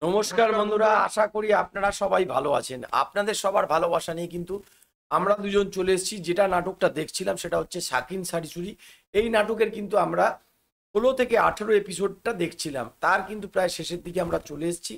নমস্কার বন্ধুরা, আশা করি আপনারা সবাই ভালো আছেন। আপনাদের সবার ভালোবাসা নিয়ে কিন্তু আমরা দুজন চলে এসেছি। যেটা নাটকটা দেখছিলাম সেটা হচ্ছে শাকিন শাড়ি চুরি। এই নাটকের কিন্তু আমরা 16 থেকে 18 এপিসোডটা দেখছিলাম, তার কিন্তু প্রায় শেষের দিকে আমরা চলে এসেছি।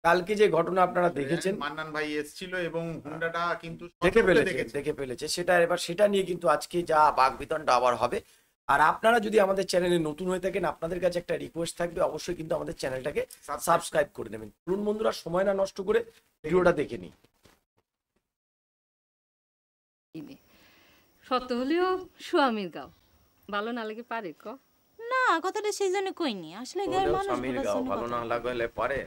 কালকে যে ঘটনা আপনারা দেখেছেন, মান্নান ভাই এসেছিল এবং হুন্ডাটা কিন্তু দেখে ফেলেছে সেটা। এবার সেটা নিয়ে কিন্তু আজকে যা বাকবিতণ্ডা আবার হবে। আর আপনারা যদি আমাদের চ্যানেলে নতুন হয়ে থাকেন, আপনাদের কাছে একটা রিকোয়েস্ট থাকবে, অবশ্যই কিন্তু আমাদের চ্যানেলটাকে সাবস্ক্রাইব করে নেবেন। চলুন বন্ধুরা, সময় না নষ্ট করে ভিডিওটা দেখে নিই। সত্য হলেও স্বামীর গাও ভালো না লাগে পারে ক না, কথাটা সেই জন্য কইনি। আসলে গায়ের মানুষ ভালো না লাগলে পারে।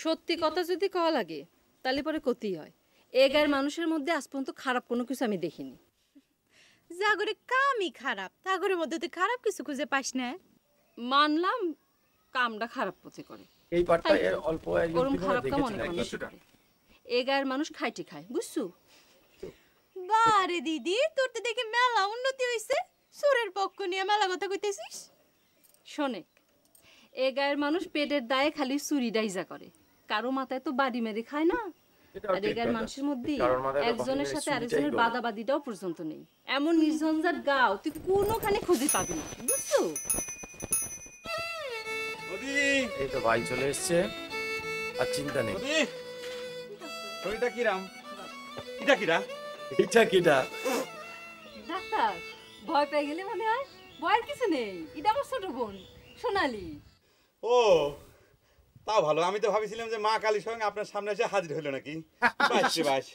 সত্যি কথা যদি কওয়া লাগে তাহলে পরে ক্ষতি হয়। এ গায়ের মানুষের মধ্যে আজ পর্যন্ত খারাপ কোনো কিছু আমি দেখিনি। জাগরে কামই খারাপ, তাগরের মধ্যে তো খারাপ কিছু খুঁজে পাস না। মানলাম কামটা খারাপ পথে করে, এই পার্টটা অল্প ওরম খারাপ কাম অনেক মানুষ করে। এ গায়ের মানুষ খাইটি খায়, বুঝছো? বারে দিদি, তোর তো দেখে মেলা উন্নতি হইছে। সুরের পক্ষ নিয়ে মেলা কথা কইতেছিস। শোনেক, এ গায়ের মানুষ পেটের দায়ে খালি চুরি ডাইজা করে, কারো মাথায় তো বাড়ি মেরে খায় না। আর এ গায়ের মানুষের মধ্যে একজনের সাথে আরেকজনের বাদাবাদিটাও পর্যন্ত নেই। এমন নির্ঝঞ্ঝাট গাও তুই কোনোখানে খুঁজে পাবি না, বুঝছো? এই তো ভাই চলে এসছে, আর চিন্তা নেই। শরীরটা কিরাম? এটা কিরা? এটা কিটা? ডাক্তার, ভয় পেয়ে গেলে মনে হয়? ভয়ের কিছু নেই, এটা আমার ছোট বোন সোনালি। ও তাও ভালো। আমি তো ভাবিছিলাম যে মা কালীর সঙ্গে আপনার সামনে এসে হাজির হইলো নাকি। বাস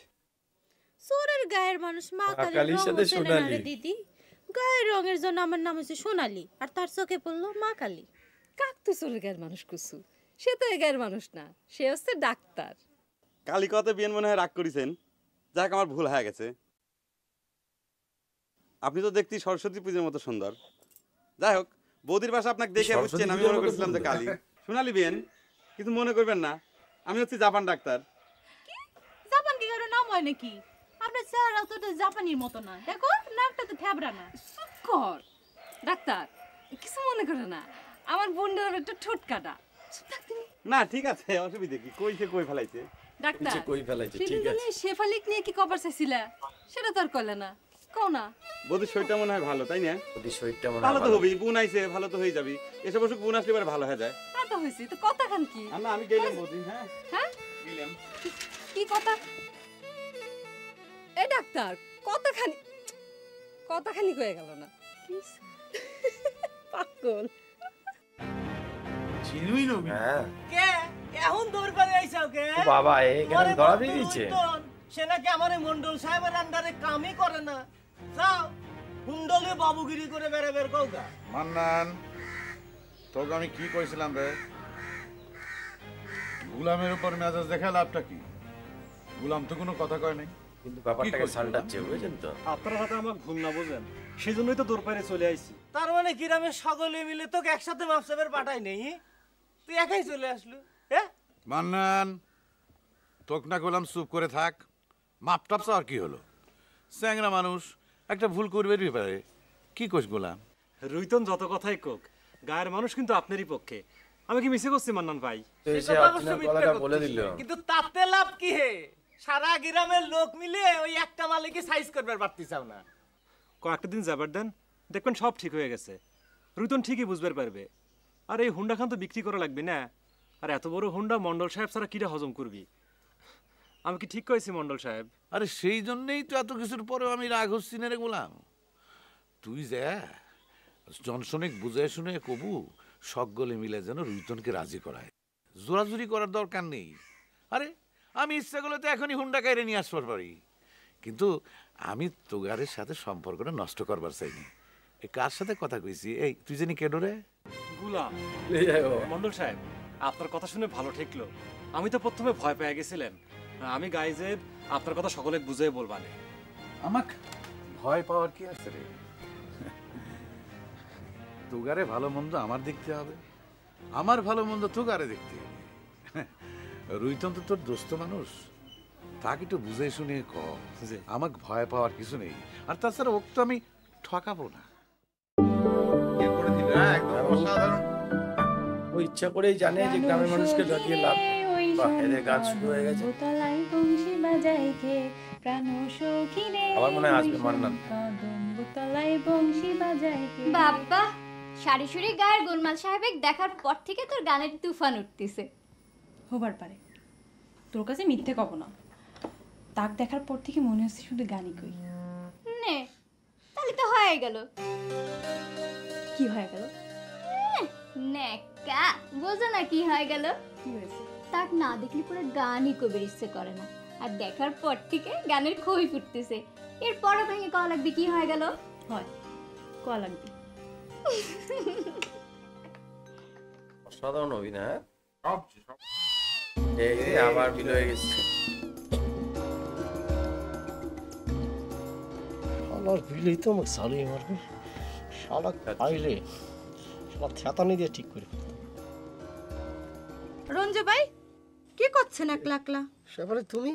সুরের গায়ের মানুষ মা কালীর সাথে সোনালি। দিদি, গায়ের রঙের জন্য আমার নাম হচ্ছে সোনালি, আর তার চোখে পড়লো মা কালী। কাক তুই চোরের গায়ের মানুষ কুসু, সে তো এ গায়ের মানুষ না, সে হচ্ছে ডাক্তার। কালী কত বিয়েন মনে হয় রাগ করেছেন। যাক, আমার ভুল হয়ে গেছে। আপনি তো দেখতে সরস্বতী পুজোর মতো সুন্দর। যাই হোক, বৌদির বাসা আপনাকে দেখে বুঝছেন আমি মনে করেছিলাম যে কালী। সোনালি বিয়েন, কিন্তু মনে করবেন না, আমি হচ্ছে জাপান ডাক্তার। কি জাপান কি কারো নাম হয় নাকি? আপনার চেহারা তো জাপানির মতো না, দেখো নাকটা তো থ্যাবড়া না। চুপ কর ডাক্তার, কিছু মনে করে না, আমার বোনটার একটু ঠোঁট কাটা। না ঠিক আছে, অসুবিধা কি? কই ফেলাইছে ডাক্তার? কই ফেলাইছে? ঠিক আছে। শেফালিক নিয়ে কি কভার চাইছিলা, সেটা তো আর কইলে না, কও না? বৌদির শরীরটা মনে হয় ভালো, তাই না? ওদের শরীরটা মনে ভালো হয় তো ভালো। হবেই, বোন আইছে, ভালো তো হয়ে যাবি। এসব অসুখ বোন আসলে এবার ভালো হয়ে যায়। তা তো হইছে, তো কথা খান কি? না আমি গেলাম বৌদি। হ্যাঁ হ্যাঁ, গেলাম। কি কথা? এ ডাক্তার, কথাখানি কয়ে গেল না। পাগল। চিনুই নবি। হ্যাঁ কে এখন দৌড় করে আইছাও কে? ও বাবা, এখানে ধরা দিয়ে দিচ্ছে। সে নাকি আমারে মন্ডল সাহেবের আন্ডারে কামই করে না। যাও হুন্ডলে বাবুগিরি করে বের কওগা। মান্নান, তোকে আমি কি কইছিলাম রে? গুলামের উপর মেজাজ দেখা লাভটা কি? গুলাম তো কোনো কথা কয় নাই। কিন্তু ব্যাপারটাকে সালটাচ্ছে, বুঝেছেন তো? আপনারা হয়তো আমাকে ভুল না বোঝেন, সেই জন্যই তো দূর পাইরে চলে আইছি। তার মানে গ্রামের সকলে মিলে তোকে একসাথে মাপসাবের পাঠাই নেই, তুই একাই চলে আসলু? হ্যাঁ মান্নান, তোকে না গোলাম চুপ করে থাক। মাপটাপ আর কি হলো? স্যাংরা মানুষ একটা ভুল করবেই পারে। কি কইস গোলাম? রুইতন যত কথাই কোক, গায়ের মানুষ কিন্তু আপনারই পক্ষে। আমি কি মিছে করছি মান্নান ভাই? তো এসে আপনার গলাটা বলে দিল। কিন্তু তাতে লাভ কি হে? সারা গ্রামের লোক মিলে ওই একটা মালিকই সাইজ করবার পারতি চাও না। কয়েকটা দিন যাবার দেন, দেখবেন সব ঠিক হয়ে গেছে। রুইতন ঠিকই বুঝবার পারবে। আর এই হুন্ডা খান তো বিক্রি করা লাগবে না। আর এত বড় হুন্ডা মন্ডল সাহেব ছাড়া কিরা হজম করবি? আমি কি ঠিক কইছি মন্ডল সাহেব? আরে সেই জন্যই তো এত কিছুর পরেও আমি রাগ হচ্ছি না রে গোলাম। তুই যা জনসনিক বুঝে শুনে কবু সকলে মিলে যেন রুইতনকে রাজি করায়। জোরাজুরি করার দরকার নেই। আরে আমি ইচ্ছা করলে তো এখনই হুন্ডা কাইরে নিয়ে আসবার পারি, কিন্তু আমি তোগারের সাথে সম্পর্কটা নষ্ট করবার চাইনি। এই কার সাথে কথা কইছি? এই তুই জানি কেডো রে? গুলাম। মন্ডল সাহেব, আপনার কথা শুনে ভালো ঠেকলো। আমি তো প্রথমে ভয় পেয়ে গেছিলাম। আমি গাই যে আপনার কথা সকলে বুঝে বলবানে। আমাক ভয় পাওয়ার কি আছে রে? তোগারে ভালো মন্দ আমার দেখতে হবে, আমার ভালো মন্দ তোগারে দেখতে হবে। রুইতন তো তোর দোস্ত মানুষ, তাকে একটু বুঝে শুনে ক। আমাকে ভয় পাওয়ার কিছু নেই। আর তাছাড়া ওকে তো আমি ঠকাবো না। একদম অসাধারণ। ও ইচ্ছা করেই জানে যে গ্রামের মানুষকে ঠকিয়ে লাভ নেই। বাহ, এদের গান শুরু হয়ে গেছে। তলায় বংশী বাজাই কে প্রাণ সখী রে আবার মনে হয় আসবে মান্নান। তলায় বংশী বাজাই কে। বাবা সারিসুরি গায়ের গোলমাল সাহেবের দেখার পর থেকে তোর গানের তুফান উঠতেছে। হবার পারে, তোর কাছে মিথ্যে কব না, তাক দেখার পর থেকে মনে হচ্ছে শুধু গানই কই। নে তাহলে তো হয়ে গেল। কি হয়ে গেল? নেকা বোঝো না কি হয়ে গেল? কি হয়েছে? তাক না দেখলে পুরো গানই কবির ইচ্ছে করে না, আর দেখার পর থেকে গানের খই ফুটতেছে। এরপরে ভেঙে কওয়া লাগবে কি হয়ে গেল। হয় কোয়া লাগবে। অসাধারণ অভিনয়। এই যে আবার বিল হয়ে গেছে। আমার বিলেই তো আমাকে সারিয়ে মারবে, শালা পাইলে শালা থেতানি দিয়ে ঠিক করে ফেলতাম। রঞ্জু ভাই কি করছেন একলা একলা? সেবারে তুমি,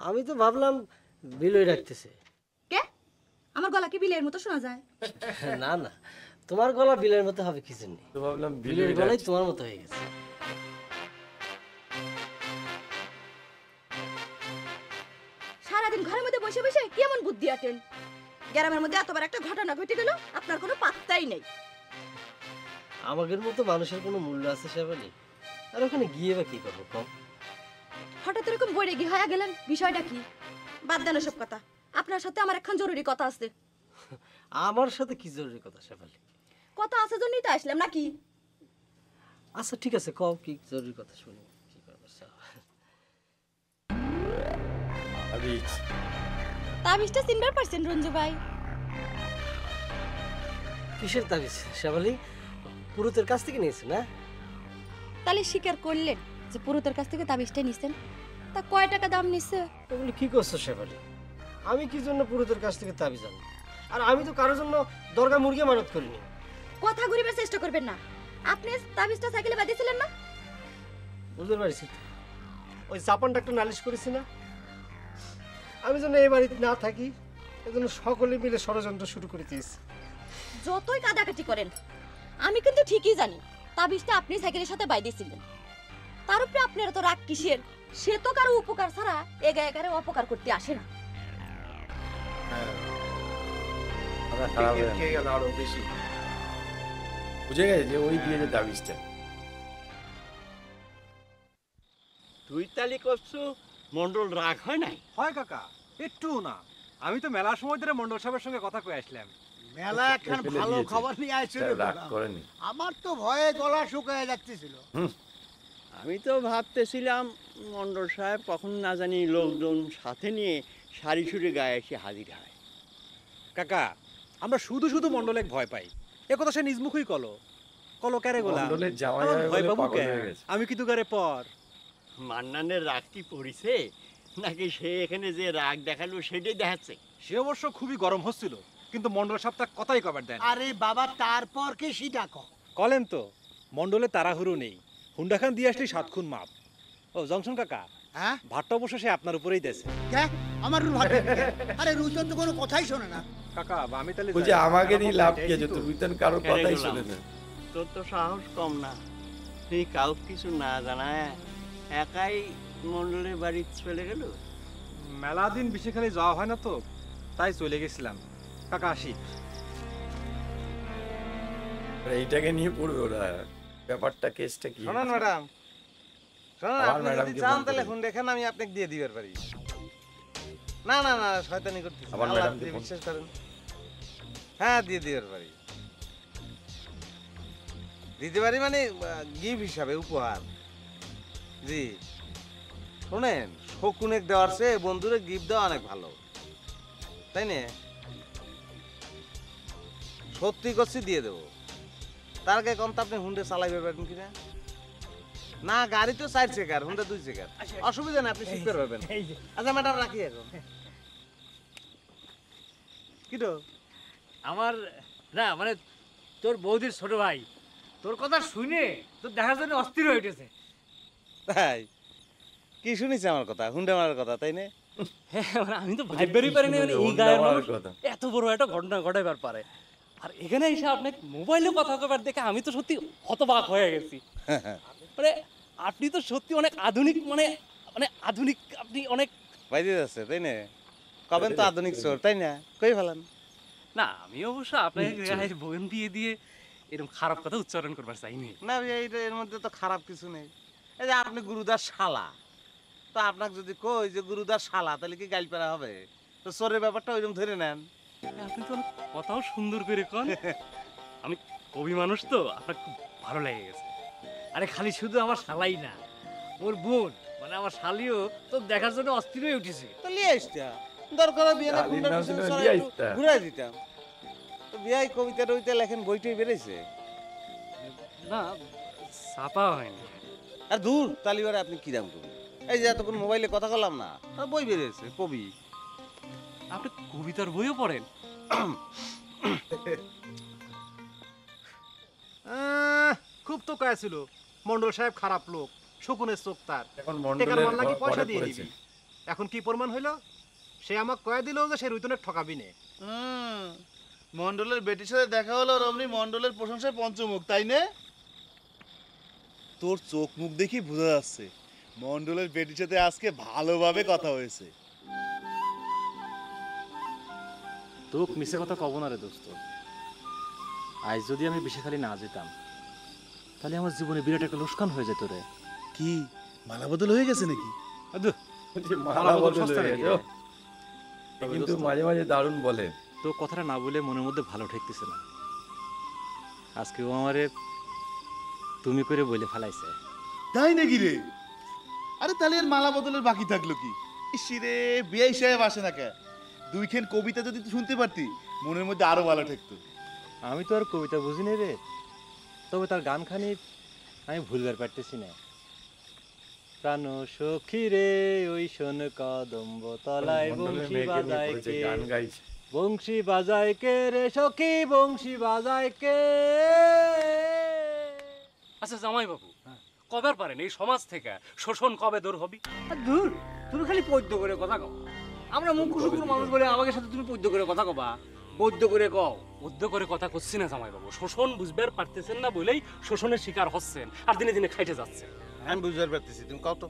আমি তো ভাবলাম বিলই রাখতেছে। কে আমার গলা কি বিলের মতো শোনা যায়? না না, তোমার গলা বিলের মতো হবে কি জন্য? তো ভাবলাম বিলের গলাই তোমার মতো হয়ে গেছে। সারাদিন ঘরের মধ্যে বসে বসে কি এমন বুদ্ধি আটেন? গ্রামের মধ্যে এতবার একটা ঘটনা ঘটে গেল, আপনার কোনো পাত্তাই নেই। আমাদের মতো মানুষের কোনো মূল্য আছে শেফালি? আর ওখানে গিয়ে বা কি করবো কম? হঠাৎ এরকম বইরে গিয়ে হয়ে গেলেন, বিষয়টা কি? বাদ দেন সব কথা, আপনার সাথে আমার এখন জরুরি কথা আছে। আমার সাথে কি জরুরি কথা শেফালি? কথা আছে জন্যই তো আসলাম নাকি? আচ্ছা ঠিক আছে, কও কি জরুরি কথা শুনি। কি করবো তাবিজটা চিনবার পারছেন রঞ্জু ভাই? কিসের তাবিজ শেফালি? পুরুতের কাছ থেকে নিয়েছে না? তাহলে স্বীকার করলেন যে পুরুতের কাছ থেকে তাবিজটা নিছেন? তা কয় টাকা দাম নিচ্ছে? এগুলি কি করছো শেফালি? আমি কি জন্য পুরুতের কাছ থেকে তাবিজ আনি? আর আমি তো কারোর জন্য দরগা মুরগি মানত করিনি। কথা ঘুরিবার চেষ্টা করবেন না। আপনি তাবিজটা সাইকেলে বাঁধিয়েছিলেন না? বুঝতে পারছি তো, ওই জাপান ডাক্তার নালিশ করেছি না, আমি যেন এই বাড়িতে না থাকি এজন্য সকলে মিলে ষড়যন্ত্র শুরু করে দিয়েছে। যতই কাদাকাটি করেন আমি কিন্তু ঠিকই জানি তাবিজটা আপনি সাইকেলের সাথে বাঁধিয়েছিলেন। তার উপরে আপনার তো রাগ কিসের? সে তো কারো উপকার ছাড়া এগায় এগারে অপকার করতে আসে না। আরো বেশি বুঝে গেছে যে ওই দিয়ে যে তাবিজটা। তুই তালি করছো, মন্ডল রাগ হয় নাই? হয় কাকা, একটু না। আমি তো মেলার সময় ধরে মন্ডল সাহেবের সঙ্গে কথা কয়ে আসলাম। মেলা একখান ভালো খবর নিয়ে আসছিল, রাগ করেনি। আমার তো ভয়ে গলা শুকায় যাচ্ছিল। আমি তো ভাবতেছিলাম মন্ডল সাহেব কখন না জানি লোকজন সাথে নিয়ে সারি সুরি গায়ে এসে হাজির হয়। কাকা, আমরা শুধু শুধু মন্ডলে ভয় পাই, এ কথা সে নিজ মুখই কলো। কলো ক্যারে গোলা মন্ডলের জামাই আমার হয় ভয় বলে পাবো পাগল কে? হয়ে গেছে। আমি কি দুগারে পর? মান্নানের রাগ কি পড়িছে নাকি সে এখানে যে রাগ দেখালো সেটাই দেখাচ্ছে? সে অবশ্য খুবই গরম হচ্ছিল, কিন্তু মন্ডল সাহেব তার কথাই কবার দেন। আরে বাবা, তারপর কি সেটা কলেন তো মন্ডলে তাড়াহুড়ো নেই, হুন্ডা খান দিয়ে আসলে 7 খুন মাপ। ও জংশন কাকা, হ্যাঁ ভাতটা অবশ্য সে আপনার উপরেই দেছে। আমার আরে রুচন তো কোনো কথাই শোনে না। কাকা আমি তাহলে বলছে আমাকে নিয়ে লাভ কি আছে? তুমি তো কারো কথাই শুনে না। তোর তো সাহস কম না, তুই কাউ কিছু না জানায় একাই মন্ডলের বাড়ি চলে গেল। মেলা দিন বেশি খালি যাওয়া হয় না তো, তাই চলে গেছিলাম। কাকা আসি। এইটাকে নিয়ে পড়বে ওরা, ব্যাপারটা কেসটা কি? শোনান ম্যাডাম, শোনান, আবার আপনি ম্যাডামকে যদি চান ফোন তাহলে করে। ফোন দেখেন, আমি আপনাকে দিয়ে দিবার পারি। না না না, শয়তানি করতেছি, আবার আল্লাহ ম্যাডামকে দিয়ে ফোন। বিশ্বাস করেন। হ্যাঁ দিয়ে দিবার পারি, দিতে পারি মানে গিফট হিসাবে, উপহার। জি শোনেন, শকুনেক দেওয়ার চেয়ে বন্ধুরে গিফট দেওয়া অনেক ভালো, তাই না? সত্যি করছি দিয়ে দেবো। তার আগে কোন আপনি হুন্ডে চালাইবে পারবেন কিনা? না, গাড়ি তো 4 চেকার, হুন্ডা 2 চেকার, অসুবিধা নেই, আপনি শিখতে পারবেন। আচ্ছা ম্যাডাম রাখি এখন। কিটো আমার না মানে তোর বৌদির ছোট ভাই তোর কথা শুনে তোর দেখার জন্য অস্থির হয়ে উঠেছে। তাই কি শুনিস আমার কথা, হুন্ডা মারার কথা, তাই না? আমি তো ভাববারই পারিনি মানে এই গায়ের মানুষ এত বড় একটা ঘটনা ঘটাইবার পারে। আর এখানে এসে আপনি মোবাইলে কথা কবার দেখে আমি তো সত্যি হতবাক হয়ে গেছি। মানে আপনি তো সত্যি অনেক আধুনিক, মানে মানে আধুনিক, আপনি অনেক বাইরে যাচ্ছে তাই না? কবেন তো আধুনিক চোর তাই না? কই ফেলান না। আমি অবশ্য আপনাকে গায়ে বোন দিয়ে দিয়ে এরকম খারাপ কথা উচ্চারণ করবার চাইনি। না ভাই, এর মধ্যে তো খারাপ কিছু নেই। এই যে আপনি গুরুদার শালা, তো আপনাকে যদি কই যে গুরুদার শালা, তাহলে কি গাইল পেরা হবে? তো চোরের ব্যাপারটা ওইরকম ধরে নেন। আপনি তো কথাও সুন্দর করে কন। আমি কবি মানুষ তো, আপনার খুব ভালো লেগে গেছে। আরে খালি শুধু আমার শালাই না, ওর বোন মানে আমার শালিও তো দেখার জন্য অস্থির হয়ে উঠেছে। তো লিয়ে আসতা, দরকার বিয়ে না ঘুরাই দিতাম। তো বিয়াই কবিতা টবিতা লেখেন, বইটই বেড়েছে না, ছাপা হয়নি। আর দূর তালিবারে আপনি কিরাম কবি? এই যে এতক্ষণ মোবাইলে কথা বললাম না, বই বেরিয়েছে কবি। আপনি কবিতার বইও পড়েন? খুব তো কয়া ছিল মন্ডল সাহেব খারাপ লোক, শকুনের চোখ তার। এখন টেকার মাল নাকি পয়সা দিয়ে দিবি। এখন কি প্রমাণ হইল? সে আমাকে কয়া দিল যে সে রুইতনের ঠকাবি নে। মন্ডলের বেটির সাথে দেখা হলো, রমনি মন্ডলের প্রশংসায় পঞ্চমুখ, তাই না? তোর চোখ মুখ দেখি বোঝা যাচ্ছে মন্ডলের বেটির সাথে আজকে ভালোভাবে কথা হয়েছে। তোক মিশে কথা কব না রে দোস্ত। আজ যদি আমি বিশেখালি না যেতাম, তাহলে আমার জীবনে বিরাট একটা লোকসান হয়ে যেত রে। কি মালা বদল হয়ে গেছে নাকি? মালা বদল হয়ে গেছে কিন্তু মাঝে মাঝে দারুণ বলে। তো কথাটা না বলে মনের মধ্যে ভালো ঠেকতেছে না। আজকে ও আমারে তুমি করে বলে ফেলাইছে। তাই নাকি রে? আরে তাহলে আর মালা বদলের বাকি থাকলো কি? ইসিরে বিয়াই সাহেব আসে না কে? দুইখান কবিতা যদি তুই শুনতে পারতি, মনের মধ্যে আরো ভালো ঠেকতো। আমি তো আর কবিতা বুঝি নে রে, তবে তার গানখানি আমি ভুলবার পারতেছি না। প্রাণ সখী রে ওই শোন কদম্ব তলায় বংশী বাজায় কে, বংশী বাজায় কে রে সখী, বংশী বাজায় কে। আচ্ছা জামাই বাবু, কবে পারেন এই সমাজ থেকে শোষণ কবে দূর হবি? দূর, তুমি খালি পদ্য করে কথা কও। আমরা মুখ শুকুর মানুষ বলে আমাকে সাথে তুমি পদ্য করে কথা কবা? পদ্য করে কও। পদ্য করে কথা করছি না জামাই বাবু, শোষণ বুঝবার পারতেছেন না বলেই শোষণের শিকার হচ্ছেন আর দিনে দিনে খাইতে যাচ্ছেন। আমি বুঝবার পারতেছি, তুমি কত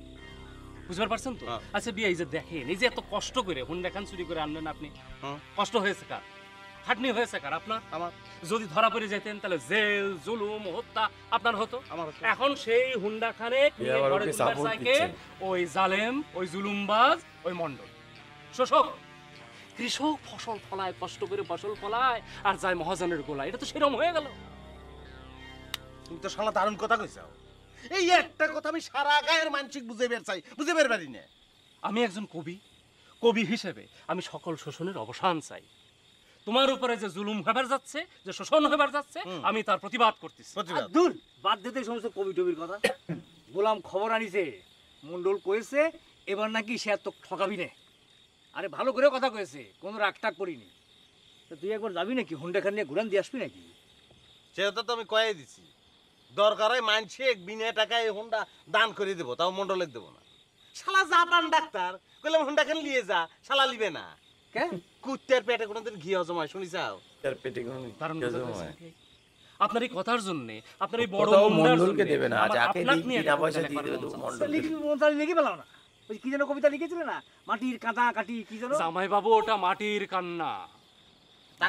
বুঝবার পারছেন তো? আচ্ছা বিয়ে, এই যে দেখেন, এই যে এত কষ্ট করে হুন্ডা খান চুরি করে আনলেন আপনি, কষ্ট হয়েছে কার? খাটনি হয়েছে কার? আপনার। আমার। যদি ধরা পড়ে যেতেন তাহলে জেল, জুলুম, হত্যা আপনার হতো। এখন সেই হুন্ডা খানে ওই জালেম, ওই জুলুমবাজ, ওই মন্ডল শোষক। কৃষক ফসল ফলায়, কষ্ট করে ফসল ফলায় আর যায় মহাজনের গোলায়। এটা তো সেরকম হয়ে গেল। তুমি তো শালা দারুণ কথা কইছাও। এই একটা কথা আমি সারা গায়ের মানসিক বুঝে বের চাই, বুঝে বের পারি না। আমি একজন কবি, কবি হিসেবে আমি সকল শোষণের অবসান চাই। তোমার উপরে যে জুলুম হবার যাচ্ছে, যে শোষণ হবার যাচ্ছে, আমি তার প্রতিবাদ করতেছি। দূর, বাদ দিতে সমস্ত কবি টবির কথা। গোলাম খবর আনিছে, মন্ডল কয়েছে এবার নাকি সে এত ঠকাবি নে। আরে ভালো করে কথা কয়েছে, কোনো রাগটাগ করিনি। তুই একবার যাবি নাকি হুন্ডা খান নিয়ে ঘুরান দিয়ে আসবি নাকি? সেটা তো আমি কয়ে দিছি, দরকার হয় মানছে বিনা টাকায় হুন্ডা দান করে দেবো, তাও মন্ডলের দেবো না। শালা জাপান ডাক্তার কইলাম হুন্ডা খান লিয়ে যা, শালা লিবে না। কেন? কুত্তার পেটে কোনোদিন ঘি হজম হয় শুনি যাও? আপনার এই কথার জন্য, আপনার এই বড় মন্ডলকে দেবে না, যাকে বিনা পয়সা দিয়ে দেবে মন্ডল লিখে পেলাম না। ওই কি যেন কবিতা লিখেছিল না, মাটির কাঁটা কাটি, কি যেন? জামাই বাবু, ওটা মাটির কান্না।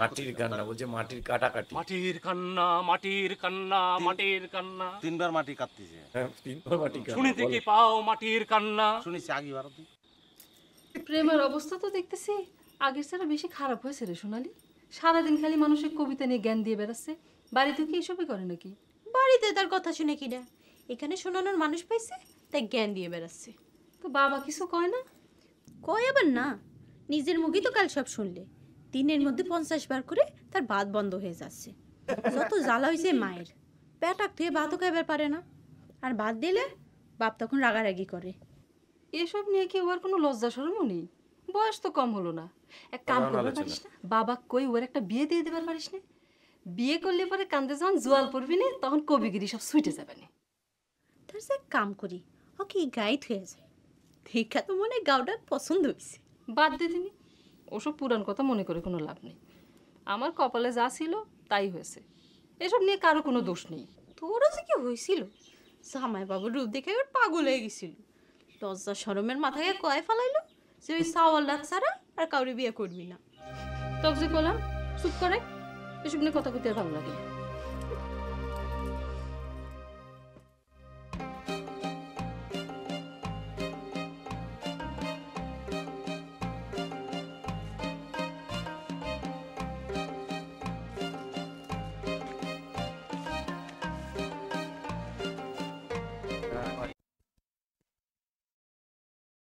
মাটির কান্না বলছে, মাটির কাটা কাটি। মাটির কান্না, মাটির কান্না, মাটির কান্না। তিনবার মাটি কাটতেছে। তিনবার মাটি কান্না শুনিতে কি পাও মাটির কান্না? শুনেছি আগে ভারতে। প্রেমের অবস্থা তো দেখতেছি আগের ছাড়া বেশি খারাপ হয়েছে রে সোনালি। সারাদিন খালি মানুষের কবিতা নিয়ে জ্ঞান দিয়ে বেড়াচ্ছে। বাড়িতে কি এসবই করে নাকি? বাড়িতে তার কথা শুনে কিনা, এখানে শোনানোর মানুষ পাইছে তাই জ্ঞান দিয়ে বেড়াচ্ছে। তো বাবা কিছু কয় না? কয় আবার না, নিজের মুখেই তো কাল সব শুনলে। দিনের মধ্যে 50 বার করে তার ভাত বন্ধ হয়ে যাচ্ছে। যত জ্বালা হয়েছে মায়ের, পেটাক ধুয়ে ভাতও খাইবার পারে না। আর ভাত দিলে বাপ তখন রাগারাগি করে। এসব নিয়ে কি ওর কোনো লজ্জা শরমও নেই? বয়স তো কম হলো না। এক কাম করতে পারিস না? বাবা কই ওর একটা বিয়ে দিয়ে দেবার পারিস না? বিয়ে করলে পরে কান্দে যখন জোয়াল পড়বি না, তখন কবিগিরি সব ছুটে যাবে না। তার সে কাম করি ও কি গাইড হয়ে যায়। দেখা তো মনে গাওটা পছন্দ হয়েছে। বাদ দিয়ে দিনি, ওসব পুরান কথা মনে করে কোনো লাভ নেই। আমার কপালে যা ছিল তাই হয়েছে, এসব নিয়ে কারো কোনো দোষ নেই। তোরও যে কি হয়েছিল জামাই বাবুর রূপ দেখে ওর পাগল হয়ে গেছিল। লজ্জা শরমের মাথায় কয় ফেলাইলো যে ওই সাওয়াল্লা ছাড়া আর কাউরে বিয়ে করবি না। তোকে যে বললাম চুপ করে, এসব নিয়ে কথা কইতে আর ভালো লাগে না।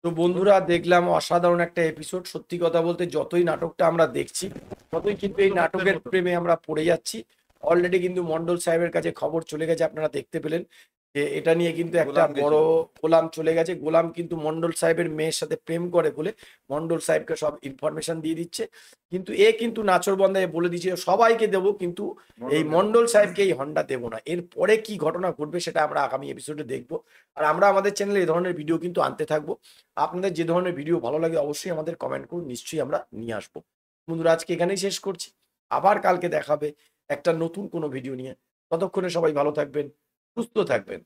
তো বন্ধুরা, দেখলাম অসাধারণ একটা এপিসোড। সত্যি কথা বলতে যতই নাটকটা আমরা দেখছি ততই কিন্তু এই নাটকের প্রেমে আমরা পড়ে যাচ্ছি। অলরেডি কিন্তু মন্ডল সাহেবের কাছে খবর চলে গেছে, আপনারা দেখতে পেলেন যে এটা নিয়ে কিন্তু একটা বড় গোলাম চলে গেছে। গোলাম কিন্তু মন্ডল সাহেবের মেয়ের সাথে প্রেম করে বলে মন্ডল সাহেবকে সব ইনফরমেশন দিয়ে দিচ্ছে। কিন্তু এ কিন্তু নাচরবন্দায় বলে দিচ্ছে সবাইকে দেবো, কিন্তু এই মন্ডল সাহেবকে এই হন্ডা দেবো না। এরপরে কি ঘটনা ঘটবে সেটা আমরা আগামী এপিসোডে দেখবো। আর আমরা আমাদের চ্যানেলে এই ধরনের ভিডিও কিন্তু আনতে থাকবো। আপনাদের যে ধরনের ভিডিও ভালো লাগে অবশ্যই আমাদের কমেন্ট করুন, নিশ্চয়ই আমরা নিয়ে আসবো। বন্ধুরা, আজকে এখানেই শেষ করছি, আবার কালকে দেখাবে একটা নতুন কোনো ভিডিও নিয়ে। ততক্ষণে সবাই ভালো থাকবেন, সুস্থ থাকবেন।